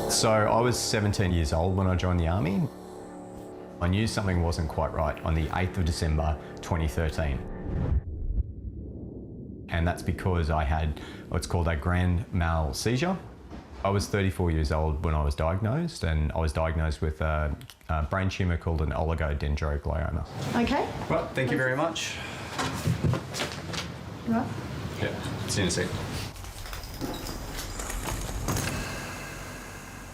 So I was 17 years old when I joined the Army. I knew something wasn't quite right on the 8th of December 2013. And that's because I had what's called a grand mal seizure. I was 34 years old when I was diagnosed, and I was diagnosed with a brain tumour called an oligodendroglioma. Okay. Well, thank you very much. Right. Yeah, see you in a sec.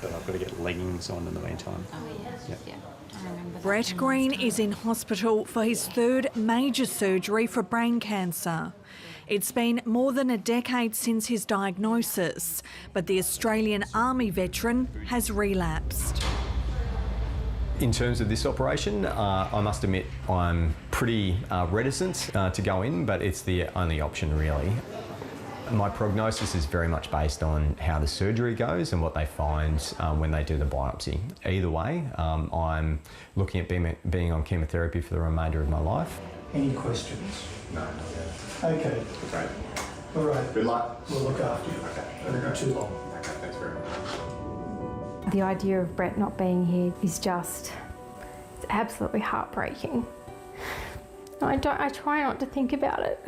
But I've got to get leggings on in the meantime. Oh, yes. Yep. Yeah. I remember. Brett Green is in hospital for his third major surgery for brain cancer. It's been more than a decade since his diagnosis, but the Australian Army veteran has relapsed. In terms of this operation, I must admit I'm pretty reticent to go in, but it's the only option really. My prognosis is very much based on how the surgery goes and what they find when they do the biopsy. Either way, I'm looking at being on chemotherapy for the remainder of my life. Any questions? No, not yet. Okay. Great. All right. Good luck. We'll look after you. Okay. Don't be too long. Okay, thanks very much. The idea of Brett not being here is just, it's absolutely heartbreaking. I try not to think about it,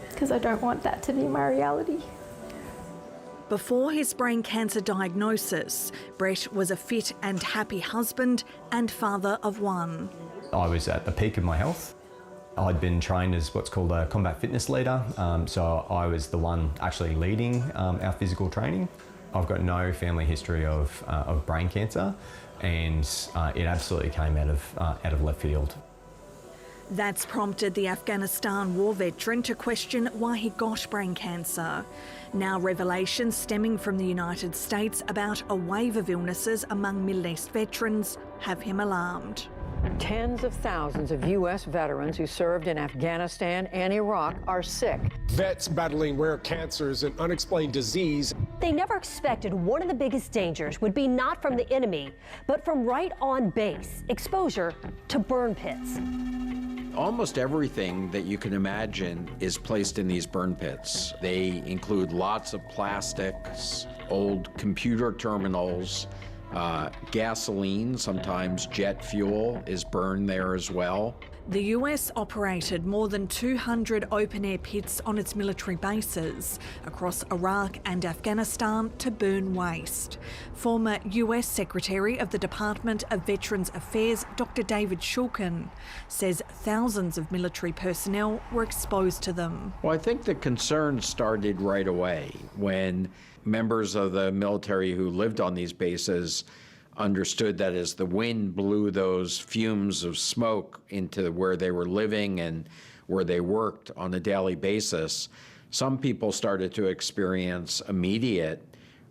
because I don't want that to be my reality. Before his brain cancer diagnosis, Brett was a fit and happy husband and father of one. I was at the peak of my health. I'd been trained as what's called a combat fitness leader, so I was the one actually leading our physical training. I've got no family history of brain cancer, and it absolutely came out of left field. That's prompted the Afghanistan war veteran to question why he got brain cancer. Now revelations stemming from the United States about a wave of illnesses among Middle East veterans have him alarmed. Tens of thousands of U.S. veterans who served in Afghanistan and Iraq are sick. Vets battling rare cancers and unexplained disease. They never expected one of the biggest dangers would be not from the enemy, but from right on base, exposure to burn pits. Almost everything that you can imagine is placed in these burn pits. They include lots of plastics, old computer terminals, gasoline, sometimes jet fuel is burned there as well. The US operated more than 200 open-air pits on its military bases across Iraq and Afghanistan to burn waste. Former US Secretary of the Department of Veterans Affairs, Dr. David Shulkin, says thousands of military personnel were exposed to them. Well, I think the concern started right away when members of the military who lived on these bases understood that as the wind blew those fumes of smoke into where they were living and where they worked on a daily basis, some people started to experience immediate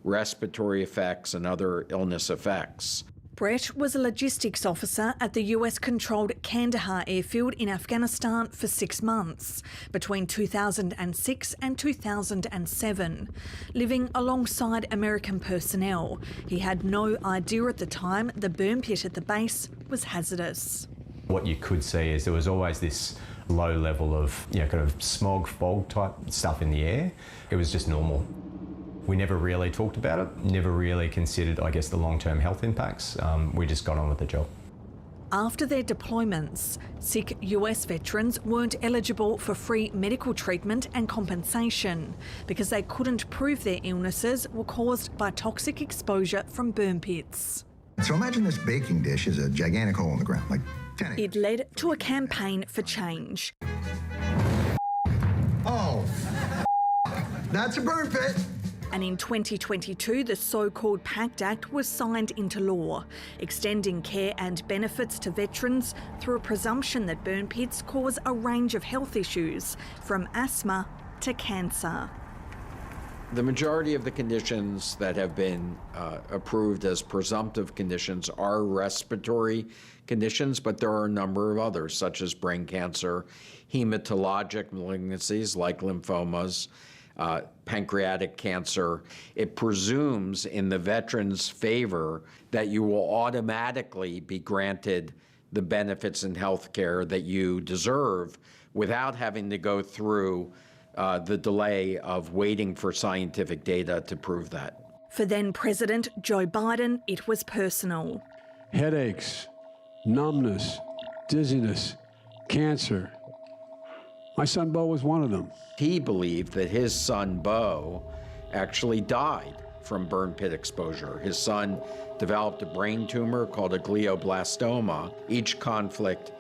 respiratory effects and other illness effects. Brett was a logistics officer at the US-controlled Kandahar airfield in Afghanistan for 6 months, between 2006 and 2007. Living alongside American personnel, he had no idea at the time the burn pit at the base was hazardous. What you could see is there was always this low level of, kind of smog, fog type stuff in the air. It was just normal. We never really talked about it, never really considered, I guess, the long-term health impacts. We just got on with the job. After their deployments, sick US veterans weren't eligible for free medical treatment and compensation because they couldn't prove their illnesses were caused by toxic exposure from burn pits. So imagine this baking dish is a gigantic hole in the ground, like 10 acres. It led to a campaign for change. Oh, that's a burn pit. And in 2022, the so-called PACT Act was signed into law, extending care and benefits to veterans through a presumption that burn pits cause a range of health issues, from asthma to cancer. The majority of the conditions that have been approved as presumptive conditions are respiratory conditions, but there are a number of others, such as brain cancer, hematologic malignancies like lymphomas, pancreatic cancer. It presumes in the veteran's favor that you will automatically be granted the benefits in health care that you deserve without having to go through the delay of waiting for scientific data to prove that. For then President Joe Biden, it was personal. Headaches, numbness, dizziness, cancer. My son Bo was one of them. He believed that his son Bo actually died from burn pit exposure. His son developed a brain tumor called a glioblastoma. Each conflict,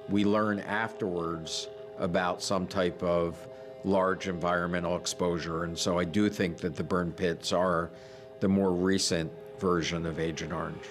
we learn afterwards about some type of large environmental exposure. And so I do think that the burn pits are the more recent version of Agent Orange.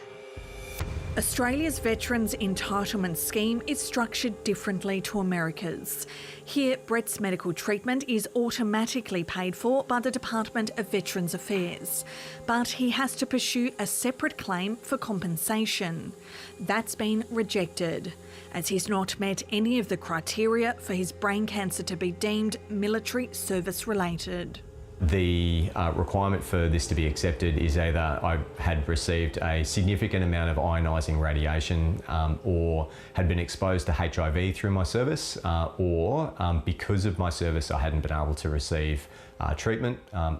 Australia's Veterans Entitlement Scheme is structured differently to America's. Here, Brett's medical treatment is automatically paid for by the Department of Veterans Affairs, but he has to pursue a separate claim for compensation. That's been rejected, as he's not met any of the criteria for his brain cancer to be deemed military service related. The requirement for this to be accepted is either I had received a significant amount of ionising radiation or had been exposed to HIV through my service or because of my service I hadn't been able to receive treatment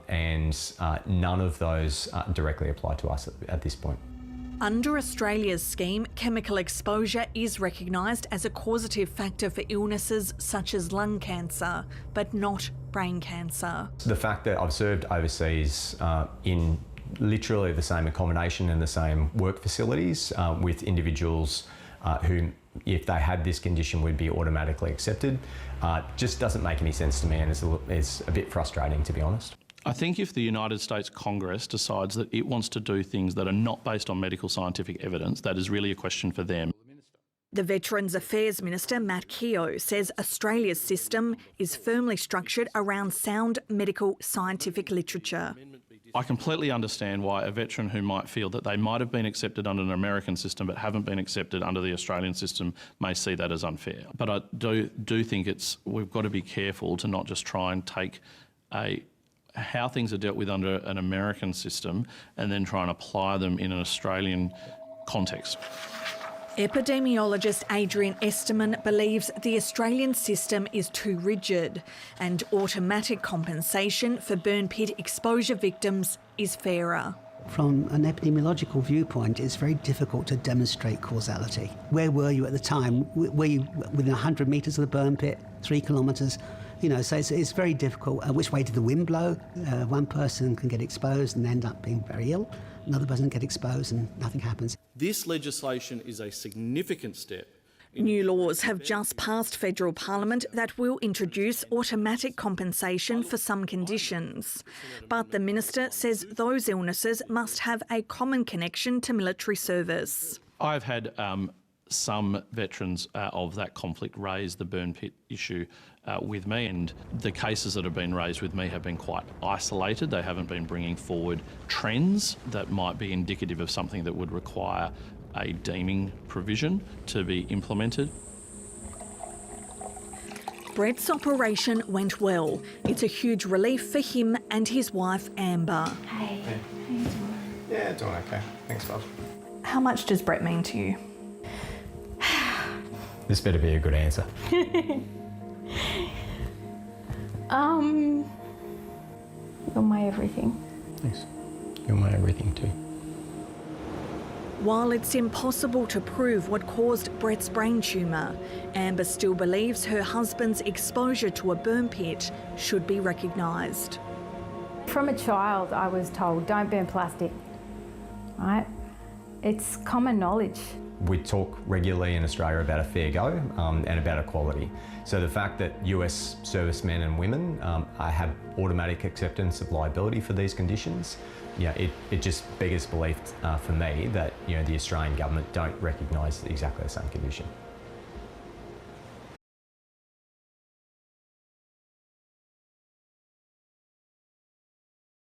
and none of those directly apply to us at this point. Under Australia's scheme, chemical exposure is recognised as a causative factor for illnesses such as lung cancer, but not brain cancer. The fact that I've served overseas in literally the same accommodation and the same work facilities with individuals who, if they had this condition, would be automatically accepted, just doesn't make any sense to me, and it's a bit frustrating, to be honest. I think if the United States Congress decides that it wants to do things that are not based on medical scientific evidence, that is really a question for them. The Veterans Affairs Minister, Matt Keogh, says Australia's system is firmly structured around sound medical scientific literature. I completely understand why a veteran who might feel that they might have been accepted under an American system but haven't been accepted under the Australian system may see that as unfair. But I do think we've got to be careful to not just try and take how things are dealt with under an American system and then try and apply them in an Australian context. Epidemiologist Adrian Esterman believes the Australian system is too rigid and automatic compensation for burn pit exposure victims is fairer. From an epidemiological viewpoint, it's very difficult to demonstrate causality. Where were you at the time? Were you within 100 metres of the burn pit, 3 kilometres? You know, so it's very difficult. Which way did the wind blow? One person can get exposed and end up being very ill. Another person can get exposed and nothing happens. This legislation is a significant step. New laws have just passed federal parliament that will introduce automatic compensation for some conditions. But the minister says those illnesses must have a common connection to military service. I've had some veterans of that conflict raise the burn pit issue with me, and the cases that have been raised with me have been quite isolated. They haven't been bringing forward trends that might be indicative of something that would require a deeming provision to be implemented. Brett's operation went well. It's a huge relief for him and his wife Amber. Hey, how you doing? Yeah, doing okay. Thanks, Bob. How much does Brett mean to you? This better be a good answer. You're my everything. Thanks. You're my everything too. While it's impossible to prove what caused Brett's brain tumour, Amber still believes her husband's exposure to a burn pit should be recognised. From a child, I was told, don't burn plastic, right? It's common knowledge. We talk regularly in Australia about a fair go and about equality. So the fact that US servicemen and women have automatic acceptance of liability for these conditions, it just beggars belief for me that the Australian government don't recognise exactly the same condition.